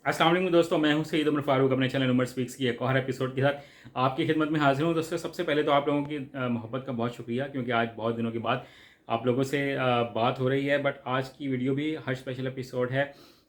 अस्सलाम वालेकुम दोस्तों, मैं हूं सईद उमर फारूक अपने चैनल उमर स्पीक्स की एक और एपिसोड के साथ आपकी खिदमत में हाजिर हूं। दोस्तों, सबसे पहले तो आप लोगों की मोहब्बत का बहुत शुक्रिया, क्योंकि आज बहुत दिनों के बाद आप लोगों से बात हो रही है। बट आज की वीडियो भी हर स्पेशल एपिसोड है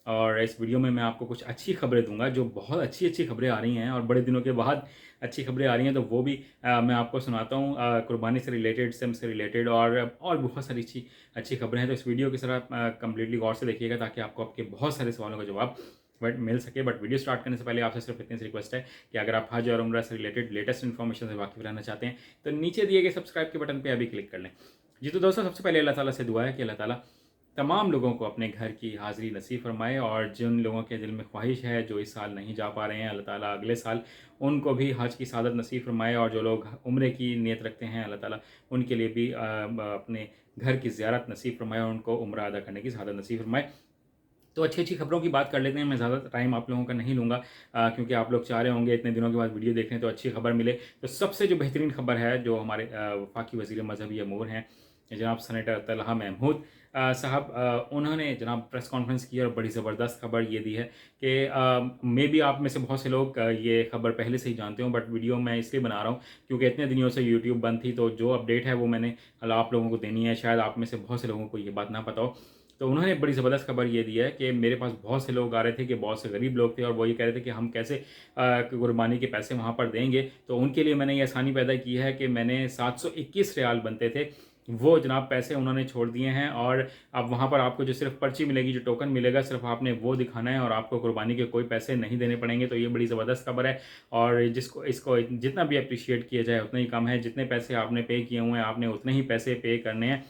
और इस वीडियो में मैं आपको कुछ अच्छी खबरें दूंगा, जो बहुत अच्छी अच्छी खबरें आ रही हैं और बड़े दिनों के बाद अच्छी खबरें आ रही हैं, तो वो भी मैं आपको सुनाता हूँ। कुर्बानी से रिलेटेड, सिम से रिलेटेड और बहुत सारी अच्छी अच्छी खबरें हैं। तो इस वीडियो की तरह कंप्लीटली गौर से देखिएगा, ताकि आपको आपके बहुत सारे सवालों का जवाब मिल सके। बट वीडियो स्टार्ट करने से पहले आपसे सिर्फ इतनी सी रिक्वेस्ट है कि अगर आप हज और उम्रा से रिलेटेड लेटेस्ट इन्फॉर्मेशन से वाकिफ रहना चाहते हैं, तो नीचे दिए गए सब्सक्राइब के बटन पे अभी क्लिक कर लें। जी तो दोस्तों, सबसे पहले अल्लाह ताला से दुआ है कि अल्लाह ताला तमाम लोगों को अपने घर की हाज़िरी नसीब फरमाए, और जिन लोगों के दिल में ख्वाहिश है जो इस साल नहीं जा पा रहे हैं, अल्लाह ताला अगले साल उनको भी हज की सादत नसीब फरमाए। और जो लोग उम्रे की नीयत रखते हैं, अल्लाह ताला उनके लिए भी अपने घर की ज़ियारत नसीब फरमाए और उनको उम्रा अदा करने की सादत नसीब फरमाए। तो अच्छी अच्छी खबरों की बात कर लेते हैं। मैं ज़्यादा टाइम आप लोगों का नहीं लूँगा, क्योंकि आप लोग चाह रहे होंगे इतने दिनों के बाद वीडियो देख रहे हैं तो अच्छी खबर मिले। तो सबसे जो बेहतरीन खबर है, जो हमारे वफाकी वज़ीर मज़हबी अमूर हैं जनाब सेनेटर तलहा महमूद साहब, उन्होंने जनाब प्रेस कॉन्फ्रेंस की और बड़ी ज़बरदस्त खबर ये दी है कि मे बी आप में से बहुत से लोग ये खबर पहले से ही जानते हो, बट वीडियो मैं इसलिए बना रहा हूँ क्योंकि इतने दिनों से यूट्यूब बंद थी, तो जो अपडेट है वो मैंने आप लोगों को देनी है। शायद आप में से बहुत से लोगों को ये बात ना पता हो। तो उन्होंने बड़ी ज़बरदस्त खबर ये दी है कि मेरे पास बहुत से लोग आ रहे थे कि बहुत से गरीब लोग थे और वो ये कह रहे थे कि हम कैसे कुर्बानी के पैसे वहाँ पर देंगे। तो उनके लिए मैंने ये आसानी पैदा की है कि मैंने 721 रियाल बनते थे, वो जनाब पैसे उन्होंने छोड़ दिए हैं। और अब वहाँ पर आपको जो सिर्फ पर्ची मिलेगी, जो टोकन मिलेगा, सिर्फ आपने वो दिखाना है और आपको कुर्बानी के कोई पैसे नहीं देने पड़ेंगे। तो ये बड़ी ज़बरदस्त खबर है, और जिसको इसको जितना भी अप्रिशिएट किया जाए उतना ही कम है। जितने पैसे आपने पे किए हुए हैं, आपने उतने ही पैसे पे करने हैं।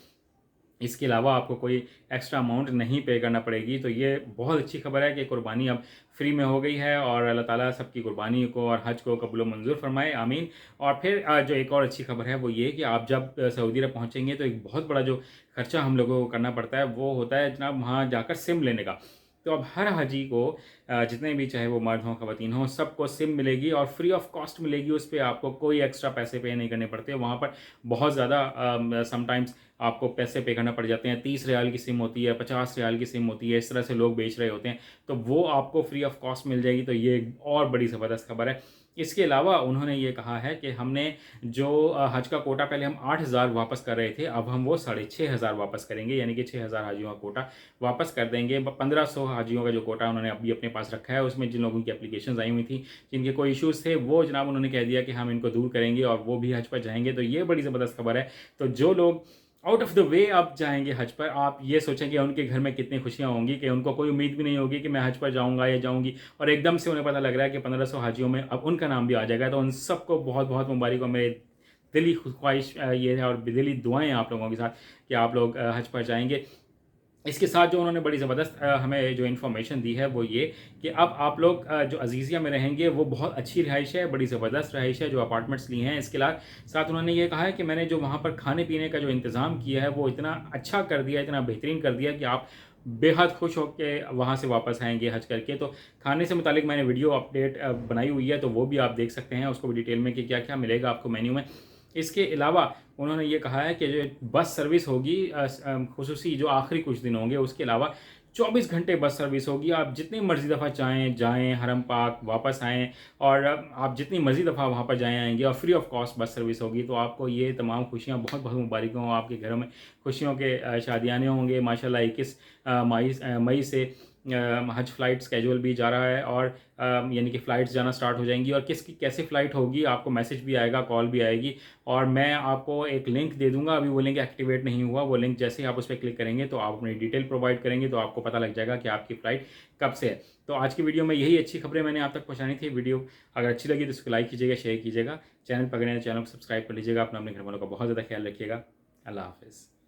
इसके अलावा आपको कोई एक्स्ट्रा अमाउंट नहीं पे करना पड़ेगी। तो ये बहुत अच्छी खबर है कि कुर्बानी अब फ्री में हो गई है, और अल्लाह ताला सबकी कुर्बानी को और हज को कबूल मंजूर फरमाए, आमीन। और फिर जो एक और अच्छी खबर है वो ये कि आप जब सऊदी अरब पहुँचेंगे तो एक बहुत बड़ा जो खर्चा हम लोगों को करना पड़ता है वो होता है जनाब वहाँ जाकर सिम लेने का। तो अब हर हाजी को जितने भी, चाहे वो मर्द हों ख़वातीन हों, सबको सिम मिलेगी और फ्री ऑफ कॉस्ट मिलेगी। उस पर आपको कोई एक्स्ट्रा पैसे पे नहीं करने पड़ते। वहाँ पर बहुत ज़्यादा समटाइम्स आपको पैसे पे करना पड़ जाते हैं। 30 रियाल की सिम होती है, 50 रियाल की सिम होती है, इस तरह से लोग बेच रहे होते हैं। तो वो आपको फ्री ऑफ कॉस्ट मिल जाएगी। तो ये एक और बड़ी ज़बरदस्त खबर है। इसके अलावा उन्होंने ये कहा है कि हमने जो हज का कोटा पहले हम 8,000 वापस कर रहे थे, अब हम वो 6,500 वापस करेंगे, यानी कि 6,000 हाजियों का कोटा वापस कर देंगे। 1,500 हाजियों का जो कोटा उन्होंने अभी अपने पास रखा है, उसमें जिन लोगों की एप्लीकेशन आई हुई थी, जिनके कोई इश्यूज़ थे, वो जनाब उन्होंने कह दिया कि हम इनको दूर करेंगे और वो भी हज पर जाएंगे। तो ये बड़ी ज़बरदस्त खबर है। तो जो लोग आउट ऑफ द वे आप जाएंगे हज पर, आप ये सोचेंगे उनके घर में कितनी खुशियां होंगी कि उनको कोई उम्मीद भी नहीं होगी कि मैं हज पर जाऊंगा या जाऊंगी, और एकदम से उन्हें पता लग रहा है कि 1,500 हाजियों में अब उनका नाम भी आ जाएगा। तो उन सबको बहुत बहुत मुबारक हो। मेरे दिली ख्वाहिश ये है और दिली दुआएं हैं आप लोगों के साथ कि आप लोग हज पर जाएंगे। इसके साथ जो उन्होंने बड़ी ज़बरदस्त हमें जो इन्फॉर्मेशन दी है वो ये कि अब आप लोग जो अजीज़िया में रहेंगे वो बहुत अच्छी रिहाइश है, बड़ी ज़बरदस्त रिहाइश है जो अपार्टमेंट्स लिए हैं। इसके साथ उन्होंने ये कहा है कि मैंने जो वहाँ पर खाने पीने का जो इंतज़ाम किया है वो इतना अच्छा कर दिया, इतना बेहतरीन कर दिया कि आप बेहद खुश होकर वहाँ से वापस आएंगे हज करके। तो खाने से मुतालिक मैंने वीडियो अपडेट बनाई हुई है, तो वो भी आप देख सकते हैं उसको भी डिटेल में कि क्या क्या मिलेगा आपको मेन्यू में। इसके अलावा उन्होंने ये कहा है कि जो बस सर्विस होगी, खुसूसी जो आखिरी कुछ दिन होंगे, उसके अलावा 24 घंटे बस सर्विस होगी। आप जितनी मर्जी दफ़ा चाहें जाएं हरम पाक, वापस आएँ, और आप जितनी मर्जी दफ़ा वहाँ पर जाएँ आएंगे, और free of cost bus service होगी। तो आपको ये तमाम खुशियाँ बहुत बहुत मुबारक हों। आपके घरों में खुशियों के शादियाने होंगे। माशाल्लाह 21 मई से हज फ़्लाइट स्केजुअल भी जा रहा है, और यानी कि फ़्लाइट्स जाना स्टार्ट हो जाएंगी, और किसकी कैसे फ़्लाइट होगी आपको मैसेज भी आएगा, कॉल भी आएगी। और मैं आपको एक लिंक दे दूंगा, अभी वो लिंक एक्टिवेट नहीं हुआ। वो लिंक जैसे ही आप उस पर क्लिक करेंगे तो आप अपनी डिटेल प्रोवाइड करेंगे तो आपको पता लग जाएगा कि आपकी फ़्लाइट कब से है। तो आज की वीडियो में यही अच्छी खबरें मैंने आप तक पहुंचानी थी। वीडियो अगर अच्छी लगी तो इसको लाइक कीजिएगा, शेयर कीजिएगा, चैनल पर गए तो चैनल को सब्सक्राइब कर लीजिएगा। अपना अपने घर वालों का बहुत ज़्यादा ख्याल रखिएगा। अल्लाह हाफिज़।